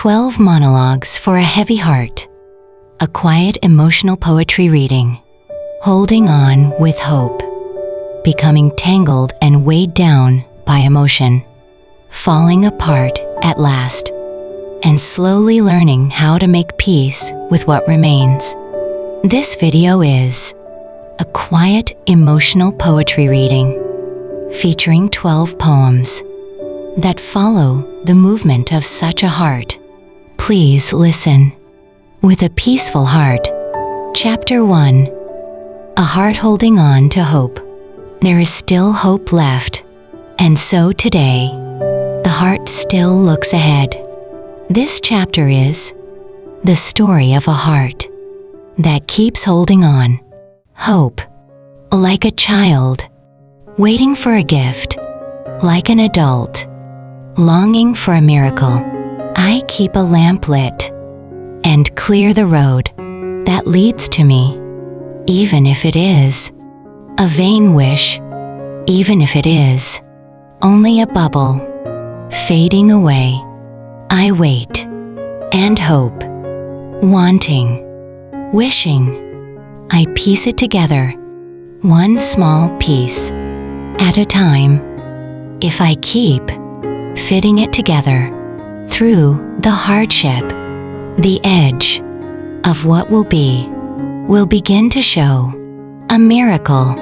12 Monologues for a Heavy Heart, a quiet emotional poetry reading, holding on with hope, becoming tangled and weighed down by emotion, falling apart at last, and slowly learning how to make peace with what remains. This video is a quiet emotional poetry reading featuring 12 poems that follow the movement of such a heart. Please listen with a peaceful heart. Chapter 1. A heart holding on to hope. There is still hope left, and so today, the heart still looks ahead. This chapter is the story of a heart that keeps holding on. Hope, like a child, waiting for a gift, like an adult, longing for a miracle. I keep a lamp lit and clear the road that leads to me, even if it is a vain wish, even if it is only a bubble fading away. I wait and hope, wanting, wishing. I piece it together, one small piece at a time. If I keep fitting it together through the hardship, the edge of what will begin to show. A miracle,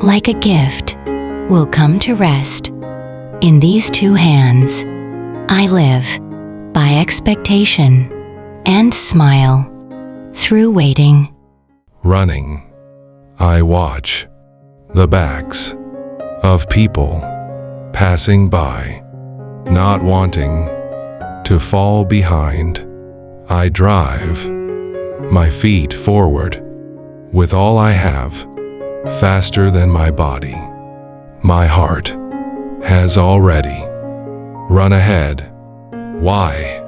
like a gift, will come to rest in these two hands. I live by expectation and smile through waiting. Running, I watch the backs of people passing by, not wanting to fall behind. I drive my feet forward with all I have, faster than my body. My heart has already run ahead. Why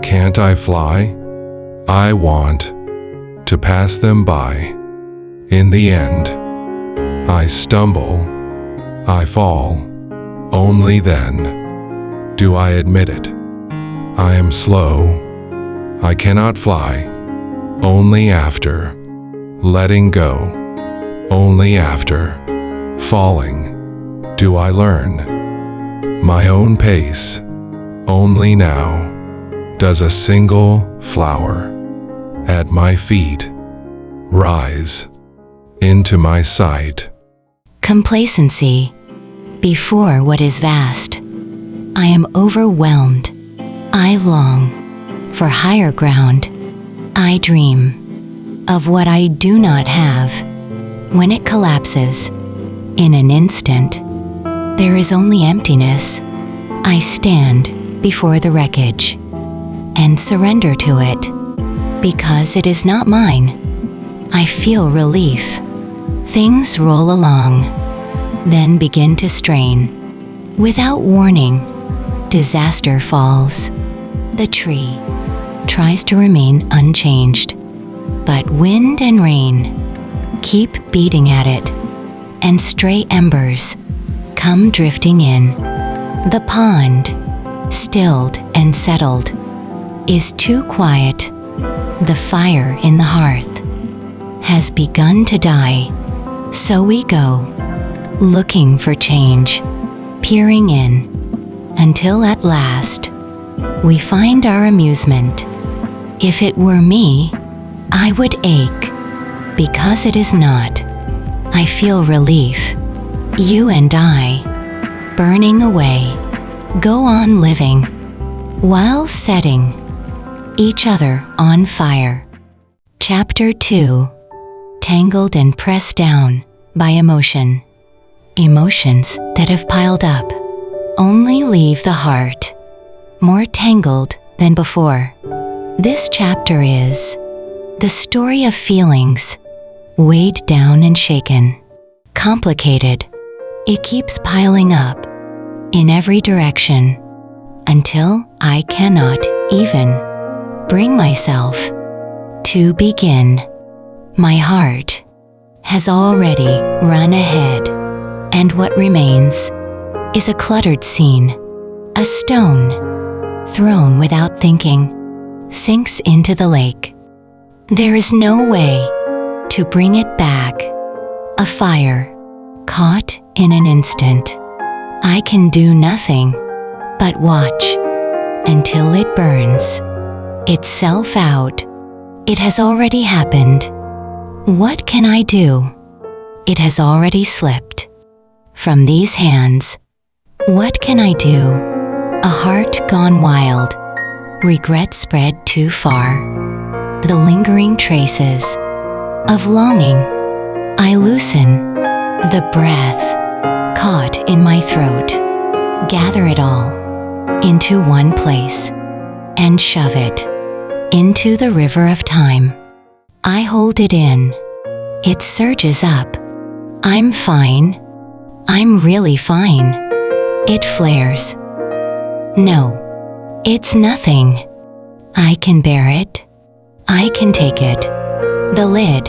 can't I fly? I want to pass them by. In the end, I stumble, I fall. Only then do I admit it. I am slow, I cannot fly. Only after letting go, only after falling, do I learn my own pace. Only now does a single flower at my feet rise into my sight. Complacency before what is vast. I am overwhelmed. I long for higher ground. I dream of what I do not have. When it collapses in an instant, there is only emptiness. I stand before the wreckage and surrender to it because it is not mine. I feel relief. Things roll along, then begin to strain. Without warning, disaster falls. The tree tries to remain unchanged, but wind and rain keep beating at it, and stray embers come drifting in. The pond, stilled and settled, is too quiet. The fire in the hearth has begun to die. So we go, looking for change, peering in, until at last we find our amusement. If it were me, I would ache, because it is not. I feel relief. You and I, burning away, go on living, while setting each other on fire. Chapter 2. Tangled and pressed down by emotion. Emotions that have piled up only leave the heart more tangled than before. This chapter is the story of feelings weighed down and shaken. Complicated. It keeps piling up in every direction until I cannot even bring myself to begin. My heart has already run ahead, and what remains is a cluttered scene, a stone thrown without thinking, sinks into the lake. There is no way to bring it back. A fire, caught in an instant. I can do nothing but watch until it burns itself out. It has already happened. What can I do? It has already slipped from these hands. What can I do? A heart gone wild, regret spread too far. The lingering traces of longing. I loosen the breath caught in my throat, gather it all into one place, and shove it into the river of time. I hold it in. It surges up. I'm fine. I'm really fine. It flares. No, it's nothing. I can bear it. I can take it. The lid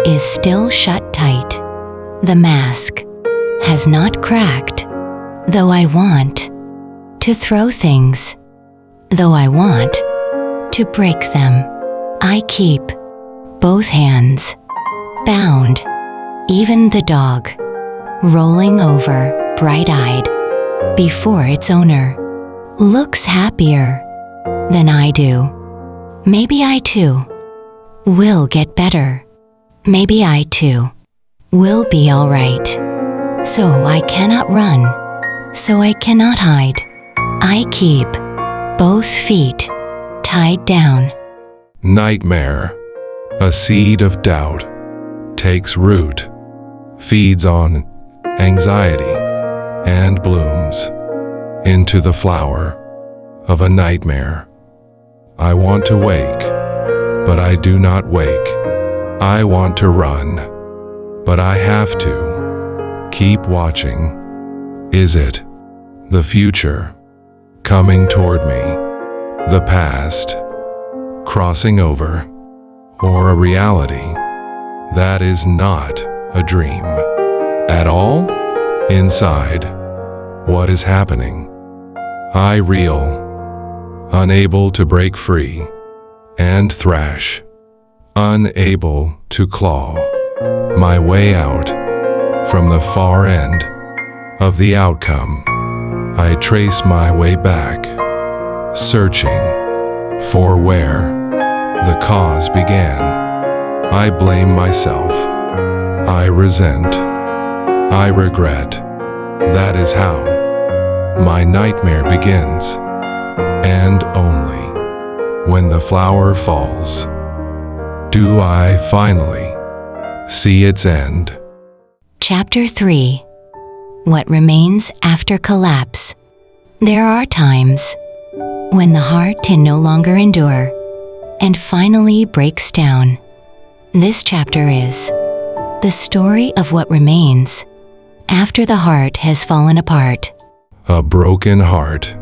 is still shut tight. The mask has not cracked. Though I want to throw things, though I want to break them, I keep both hands bound. Even the dog, rolling over, bright-eyed, before its owner, looks happier than I do. Maybe I too will get better. Maybe I too will be all right. So I cannot run, so I cannot hide. I keep both feet tied down. Nightmare, a seed of doubt, takes root, feeds on anxiety, and blooms into the flower of a nightmare. I want to wake, but I do not wake. I want to run, but I have to keep watching. Is it the future coming toward me, the past crossing over, or a reality that is not a dream at all? Inside, what is happening? I reel, unable to break free and thrash, unable to claw my way out from the far end of the outcome. I trace my way back, searching for where the cause began. I blame myself. I resent. I regret. That is how my nightmare begins. And only when the flower falls do I finally see its end. Chapter 3. What remains after collapse. There are times when the heart can no longer endure and finally breaks down. This chapter is the story of what remains after the heart has fallen apart. A broken heart.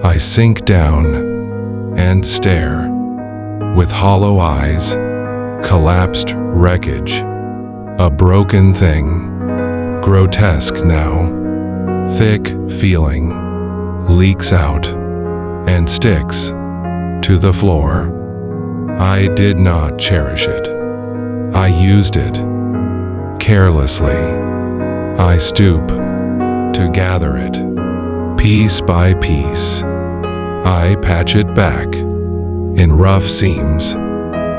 I sink down and stare with hollow eyes, collapsed wreckage, a broken thing, grotesque now. Thick feeling leaks out and sticks to the floor. I did not cherish it. I used it carelessly. I stoop to gather it, piece by piece. I patch it back in rough seams,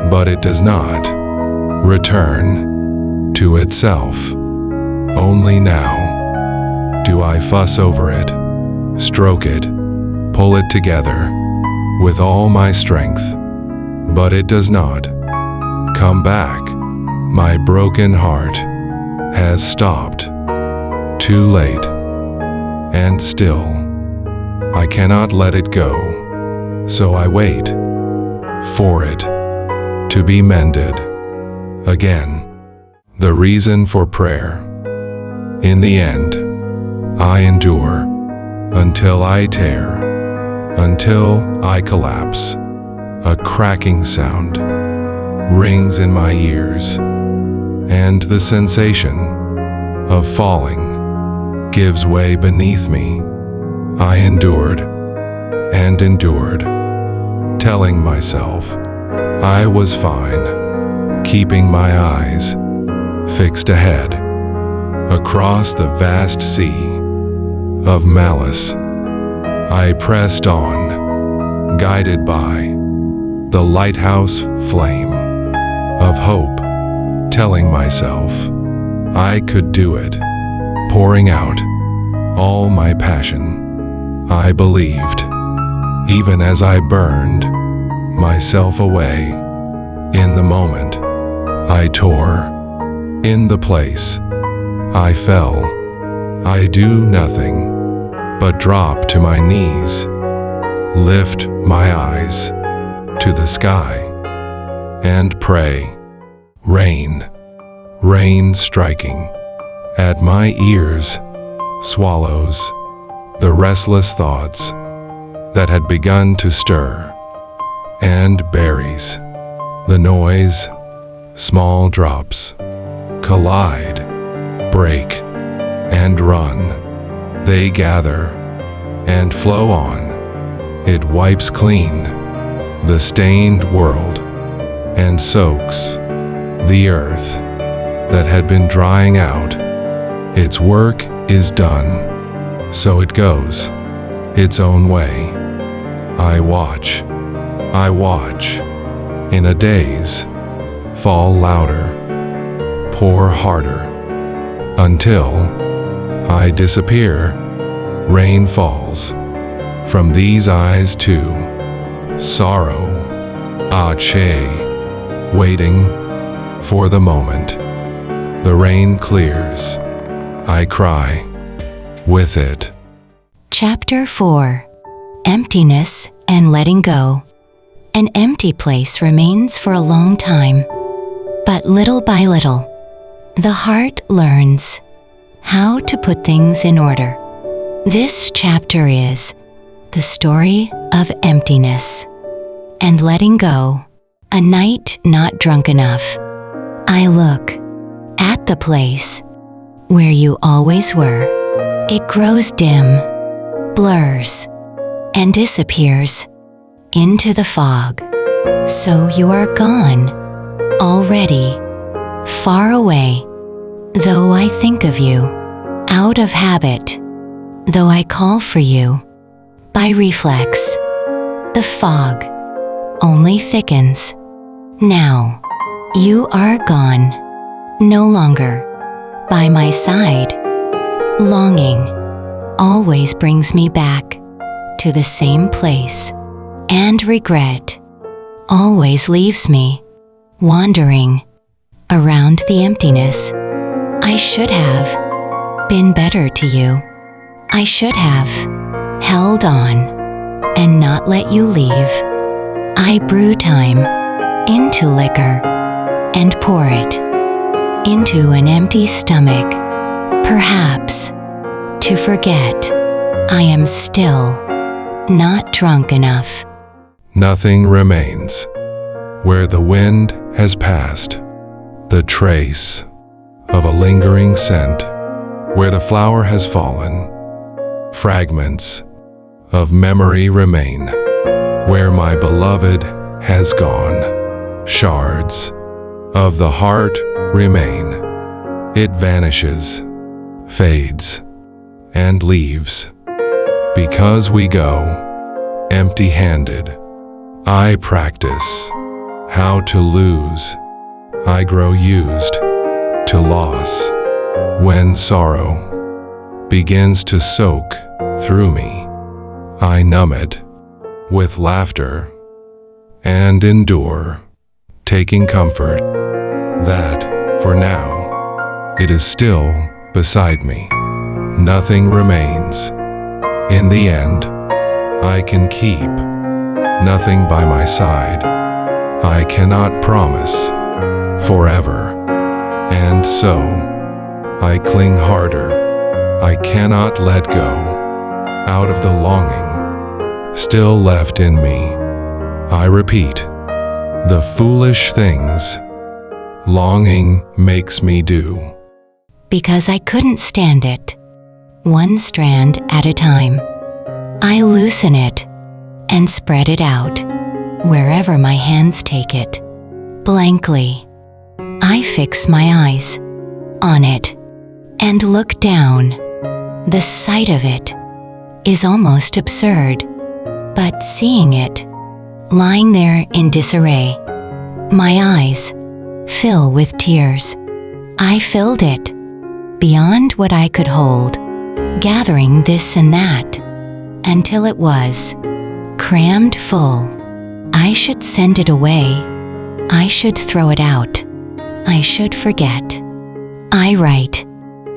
but it does not return to itself. Only now do I fuss over it, stroke it, pull it together with all my strength, but it does not come back. My broken heart has stopped too late, and still I cannot let it go, so I wait for it to be mended again. The reason for prayer. In the end, I endure until I tear, until I collapse. A cracking sound rings in my ears, and the sensation of falling gives way beneath me. I endured and endured, telling myself I was fine, keeping my eyes fixed ahead, across the vast sea of malice. I pressed on, guided by the lighthouse flame of hope, telling myself I could do it, pouring out all my passion. I believed, even as I burned myself away. In the moment I tore, in the place I fell, I do nothing but drop to my knees, lift my eyes to the sky, and pray. Rain, rain striking at my ears, swallows the restless thoughts that had begun to stir, and buries the noise. Small drops collide, break, and run. They gather and flow on. It wipes clean the stained world and soaks the earth that had been drying out. Its work is done, so it goes its own way. I watch, in a daze, fall louder, pour harder, until I disappear. Rain falls from these eyes too. Sorrow, waiting for the moment. The rain clears. I cry with it. Chapter 4. Emptiness and Letting Go. An empty place remains for a long time, but little by little, the heart learns how to put things in order. This chapter is the story of emptiness and letting go. A night not drunk enough. I look at the place where you always were. It grows dim, blurs, and disappears into the fog. So you are gone, already, far away. Though I think of you, out of habit, though I call for you, by reflex, the fog only thickens. Now, you are gone, no longer by my side. Longing always brings me back to the same place, and regret always leaves me wandering around the emptiness. I should have been better to you. I should have held on and not let you leave. I brew time into liquor and pour it into an empty stomach, perhaps to forget I am still not drunk enough. Nothing remains where the wind has passed, the trace of a lingering scent where the flower has fallen. Fragments of memory remain where my beloved has gone. Shards of the heart remain. It vanishes, fades, and leaves. Because we go empty-handed, I practice how to lose. I grow used to loss. When sorrow begins to soak through me, I numb it with laughter and endure, taking comfort that, for now, it is still beside me. Nothing remains. In the end, I can keep nothing by my side. I cannot promise forever, and so I cling harder. I cannot let go out of the longing still left in me. I repeat the foolish things longing makes me do. Because I couldn't stand it, one strand at a time. I loosen it and spread it out, wherever my hands take it. Blankly, I fix my eyes on it and look down. The sight of it is almost absurd, but seeing it, lying there in disarray, my eyes fill with tears. I filled it, beyond what I could hold, gathering this and that, until it was crammed full. I should send it away. I should throw it out. I should forget. I write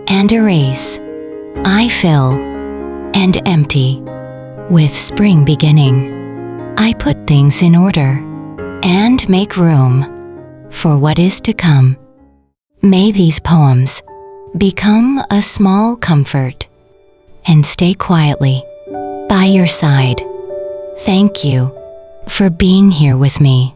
and erase. I fill and empty. With spring beginning, I put things in order and make room for what is to come. May these poems become a small comfort and stay quietly by your side. Thank you for being here with me.